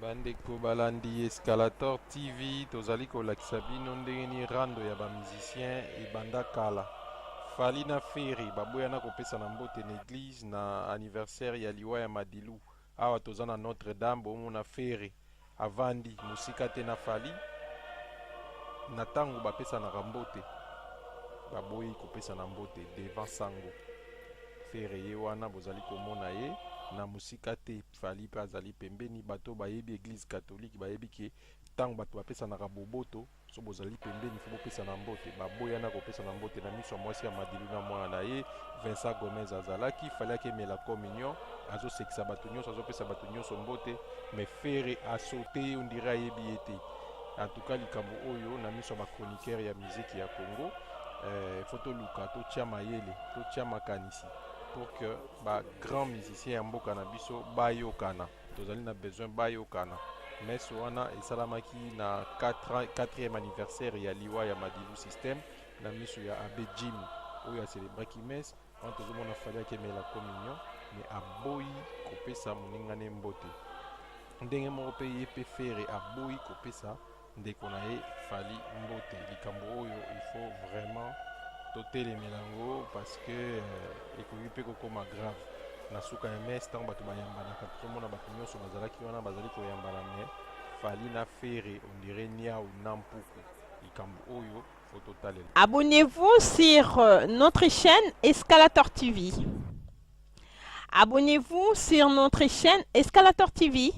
Bandeko balandi Escalator TV tozali kolakisa bino ndenge ni rando ya bamusicien ebanda kala. Fali na Feri baboya na kopesa na mbote na église na anniversaire ya liwa ya Madilu. Awa toza na Notre Dame bomona Feri avandi musika te na Fali na tango bapesa na mbote baboyi kopesa na mbote devant sango. Feri ye wana bozali komona ye na musika te Fali pe azali pembeni bato bayebi église catholique bayebi ke tango bato bapesa na boboto so bozali pembeni fo bopesa na mbote baboya na kopesa na mbote na miso mwasi ya Madilu na mwana na ye Vincent Gomez azalaki Fali akemela communion azosekisa bato nyonso azopesa bato nyonso mbote mais Feri asote on dirait ayebi ete en tout cas likambo oyo na miso ba chroniqueur ya musique ya Congo photo luka to tia mayele to tia makanisi pour que ba grand musicien ya mboka na biso bayokana tozali na besoin bayokana messe wana esalamaki na 4e anniversaire ya liwa ya Madilu system na miso ya abbé Jim oyo acelebraki messe wana tozomona Fali akemela communion mais aboyi kopesa moningane mbote ndenge moko pe ye pe Feri aboyi kopesa ndeko na ye Fali mbote likambo oyo il faut vraiment totelemela yango parce que ekoki mpe kokoma grave na suka ya messe ntango bato bayambanaka tozomona bato nyonso bazalaki wana bazali koyambana me Fali na Feri on dirait niau na mpuku likambo oyo faut totalela. Abonnez-vous sur notre chaîne Escalator TV. Abonnez-vous sur notre chaîne Escalator TV.